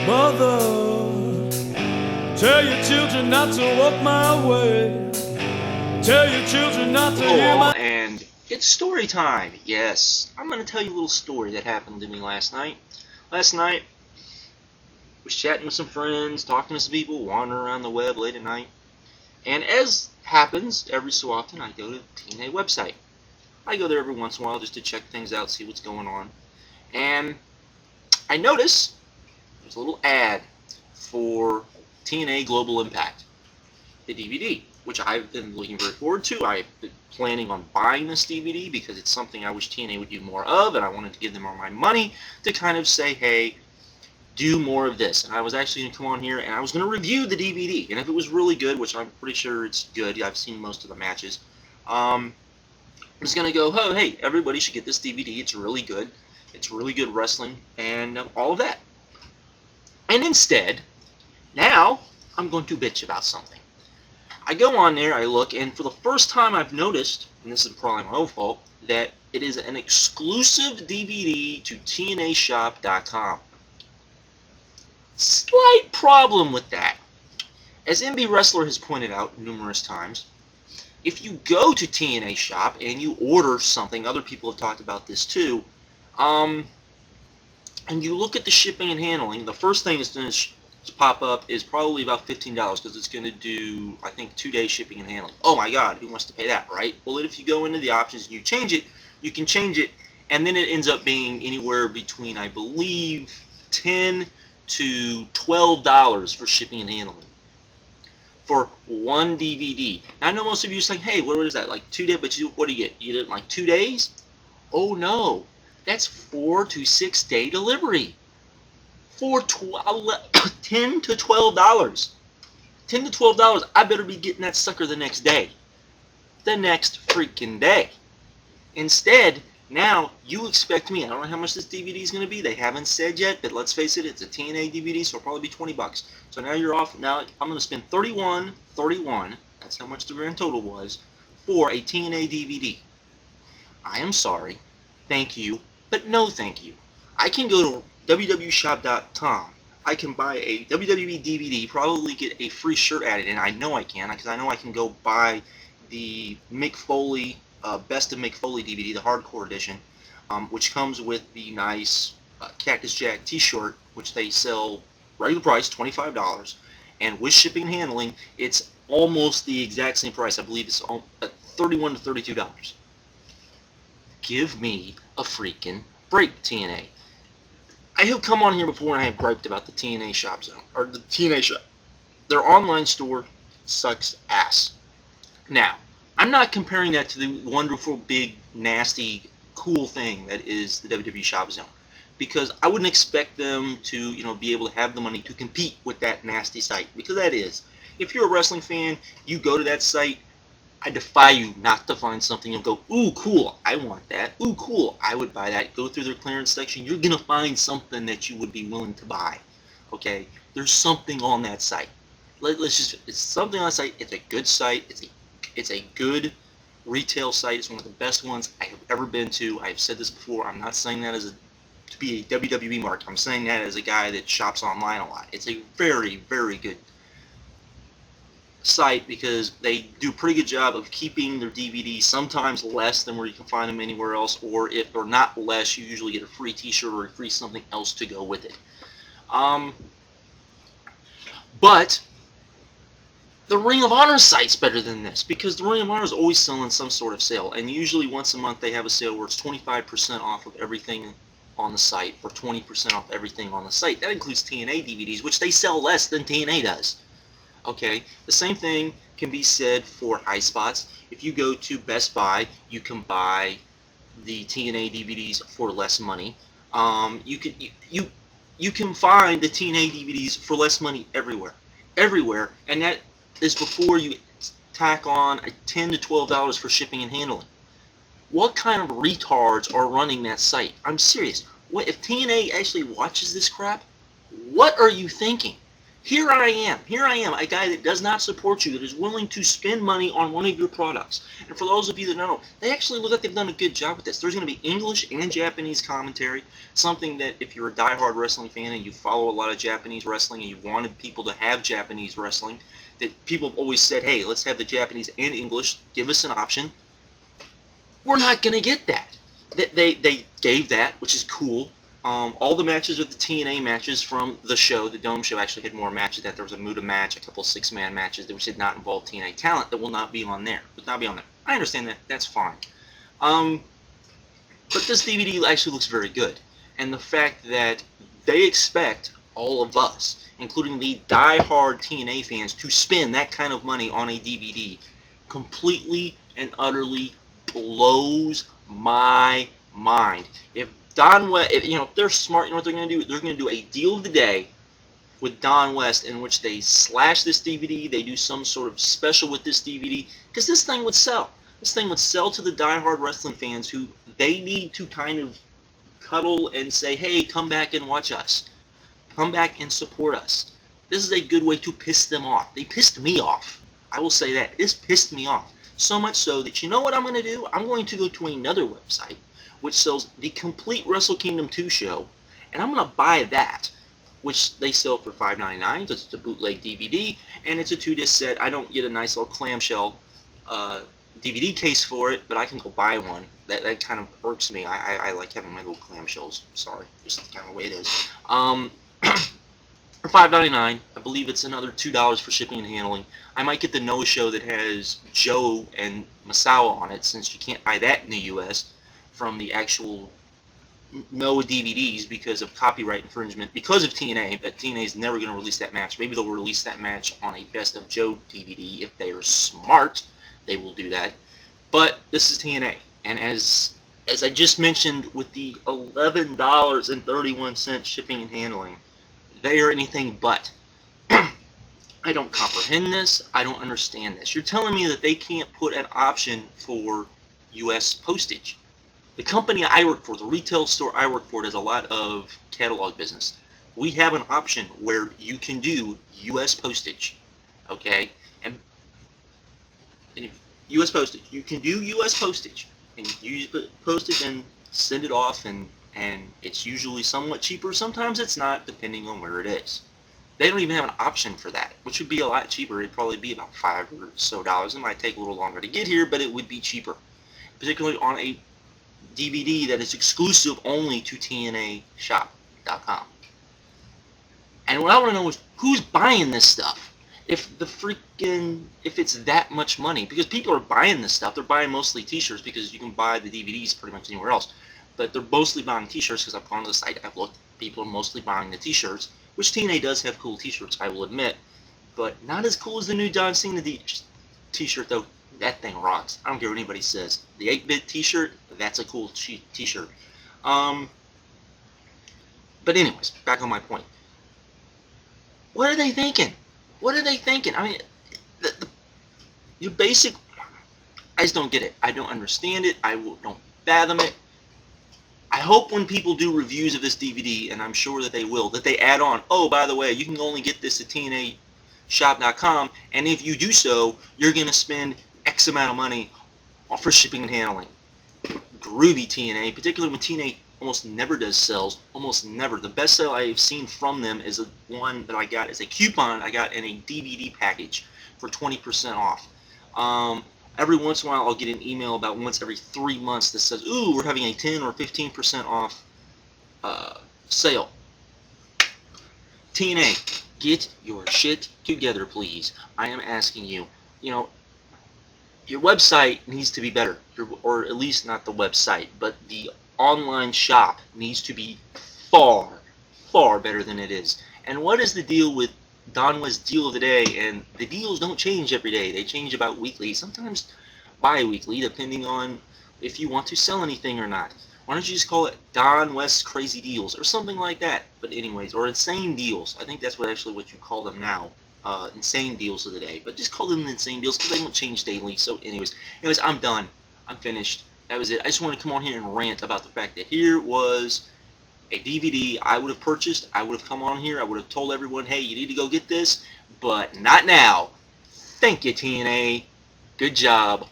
Mother, tell your children not to walk my way. Tell your children not to hear my... And it's story time. Yes, I'm going to tell you a little story that happened to me last night. Last night, I was chatting with some friends, talking to some people, wandering around the web late at night. And as happens every so often, I go to the TNA website. I go there every once in a while just to check things out, see what's going on. And I notice there's a little ad for TNA Global Impact, the DVD, which I've been looking very forward to. I've been planning on buying this DVD because it's something I wish TNA would do more of, and I wanted to give them all my money to kind of say, hey, do more of this. And I was actually going to come on here and I was going to review the DVD, and if it was really good, which I'm pretty sure it's good, I've seen most of the matches, I was going to go, oh, hey, everybody should get this DVD, it's really good wrestling, and all of that. And instead, now, I'm going to bitch about something. I go on there, I look, and for the first time I've noticed, and this is probably my own fault, that it is an exclusive DVD to TNAShop.com. Slight problem with that. As MB Wrestler has pointed out numerous times, if you go to TNA Shop and you order something, other people have talked about this too, and you look at the shipping and handling, the first thing that's going to pop up is probably about $15 because it's going to do, I think, 2-day shipping and handling. Oh my God, who wants to pay that, right? Well, if you go into the options and you change it, you can change it, and then it ends up being anywhere between, I believe, $10 to $12 for shipping and handling for one DVD. Now, I know most of you are saying, hey, what is that, like 2 days? But what do you get? You get it in like 2 days? Oh no, that's 4 to 6 day delivery for $10 to $12. $10 to $12. I better be getting that sucker the next day. The next freaking day. Instead, now you expect me, I don't know how much this DVD is going to be, they haven't said yet, but let's face it, it's a TNA DVD, so it'll probably be $20. So now you're off, now I'm going to spend $31, that's how much the grand total was, for a TNA DVD. I am sorry, thank you, but no thank you. I can go to www.shop.com, I can buy a WWE DVD, probably get a free shirt added, and I know I can, because I know I can go buy the Mick Foley, Best of Mick Foley DVD, the hardcore edition, which comes with the nice Cactus Jack t-shirt, which they sell regular price, $25, and with shipping and handling, it's almost the exact same price. I believe it's at $31 to $32. Give me a freaking break, TNA. I have come on here before and I have griped about the TNA Shop Zone, or the TNA Shop. Their online store sucks ass. Now, I'm not comparing that to the wonderful, big, nasty, cool thing that is the WWE Shop Zone, because I wouldn't expect them to, be able to have the money to compete with that nasty site, because that is. If you're a wrestling fan, you go to that site, I defy you not to find something and go, ooh, cool, I want that. Ooh, cool, I would buy that. Go through their clearance section, you're going to find something that you would be willing to buy, okay? There's something on that site. It's something on that site. It's a good site. It's a good retail site. It's one of the best ones I have ever been to. I've said this before. I'm not saying that to be a WWE mark. I'm saying that as a guy that shops online a lot. It's a very, very good site because they do a pretty good job of keeping their DVDs sometimes less than where you can find them anywhere else, or if they're not less, you usually get a free t-shirt or a free something else to go with it. But the Ring of Honor site's better than this because the Ring of Honor is always selling some sort of sale, and usually once a month they have a sale where it's 25% off of everything on the site or 20% off everything on the site. That includes TNA DVDs, which they sell less than TNA does. Okay, the same thing can be said for High Spots. If you go to Best Buy, you can buy the TNA DVDs for less money. You can find the TNA DVDs for less money everywhere, and that is before you tack on a $10 to $12 for shipping and handling. What kind of retards are running that site? I'm serious. What if TNA actually watches this crap? What are you thinking? Here I am, a guy that does not support you, that is willing to spend money on one of your products. And for those of you that don't know, they actually look like they've done a good job with this. There's going to be English and Japanese commentary, something that if you're a diehard wrestling fan and you follow a lot of Japanese wrestling and you wanted people to have Japanese wrestling, that people have always said, hey, let's have the Japanese and English, give us an option. We're not going to get that. They gave that, which is cool. All the matches are the TNA matches from the show. The Dome show actually had more matches. That there was a Muta match, a couple 6-man matches that did not involve TNA talent that will not be on there. Would not be on there. I understand that. That's fine. But this DVD actually looks very good, and the fact that they expect all of us, including the die-hard TNA fans, to spend that kind of money on a DVD, completely and utterly blows my mind. If Don West, if they're smart, you know what they're going to do? They're going to do a deal of the day with Don West in which they slash this DVD, they do some sort of special with this DVD, because this thing would sell. This thing would sell to the diehard wrestling fans who they need to kind of cuddle and say, hey, come back and watch us. Come back and support us. This is a good way to piss them off. They pissed me off. I will say that. This pissed me off. So much so that you know what I'm going to do? I'm going to go to another website which sells the complete Wrestle Kingdom 2 show, and I'm going to buy that, which they sell for $5.99. So it's a bootleg DVD, and it's a 2-disc set. I don't get a nice little clamshell DVD case for it, but I can go buy one. That kind of irks me. I like having my little clamshells. Sorry, just kind of the way it is. For $5.99, I believe it's another $2 for shipping and handling. I might get the Noah show that has Joe and Masawa on it, since you can't buy that in the U.S. from the actual Noah DVDs because of copyright infringement, because of TNA, but TNA is never going to release that match. Maybe they'll release that match on a Best of Joe DVD. If they are smart, they will do that. But this is TNA, and as I just mentioned with the $11.31 shipping and handling, they are anything but. I don't comprehend this. I don't understand this. You're telling me that they can't put an option for U.S. postage. The company I work for, the retail store I work for, does a lot of catalog business. We have an option where you can do U.S. postage, okay? And if U.S. postage, you can do U.S. postage, and you postage and send it off, and it's usually somewhat cheaper. Sometimes it's not, depending on where it is. They don't even have an option for that, which would be a lot cheaper. It'd probably be about $5 or so. It might take a little longer to get here, but it would be cheaper, particularly on a DVD that is exclusive only to TNAShop.com. And what I want to know is who's buying this stuff? If it's that much money, because people are buying this stuff. They're buying mostly T-shirts because you can buy the DVDs pretty much anywhere else. But they're mostly buying T-shirts because I've gone to the site, I've looked. People are mostly buying the T-shirts, which TNA does have cool T-shirts, I will admit, but not as cool as the new John Cena T-shirt though. That thing rocks. I don't care what anybody says. The 8-bit T-shirt, that's a cool T-shirt. But anyways, back on my point. What are they thinking? What are they thinking? I mean, your basic... I just don't get it. I don't understand it. Don't fathom it. I hope when people do reviews of this DVD, and I'm sure that they will, that they add on, oh, by the way, you can only get this at TNAShop.com, and if you do so, you're going to spend X amount of money for shipping and handling. Groovy TNA, particularly when TNA almost never does sales, almost never. The best sale I've seen from them is one that I got as a coupon I got in a DVD package for 20% off. Every once in a while I'll get an email about once every 3 months that says, ooh, we're having a 10 or 15% off sale. TNA, get your shit together, please. I am asking you. You know, your website needs to be better, or at least not the website, but the online shop needs to be far, far better than it is. And what is the deal with Don West's deal of the day? And the deals don't change every day. They change about weekly, sometimes bi-weekly, depending on if you want to sell anything or not. Why don't you just call it Don West's Crazy Deals or something like that? But anyways, or Insane Deals. I think that's what you call them now. Insane Deals of the day. But just call them Insane Deals because they don't change daily. So anyways, I'm done. I'm finished. That was it. I just wanted to come on here and rant about the fact that here was a DVD I would have purchased. I would have come on here. I would have told everyone, hey, you need to go get this, but not now. Thank you, TNA. Good job.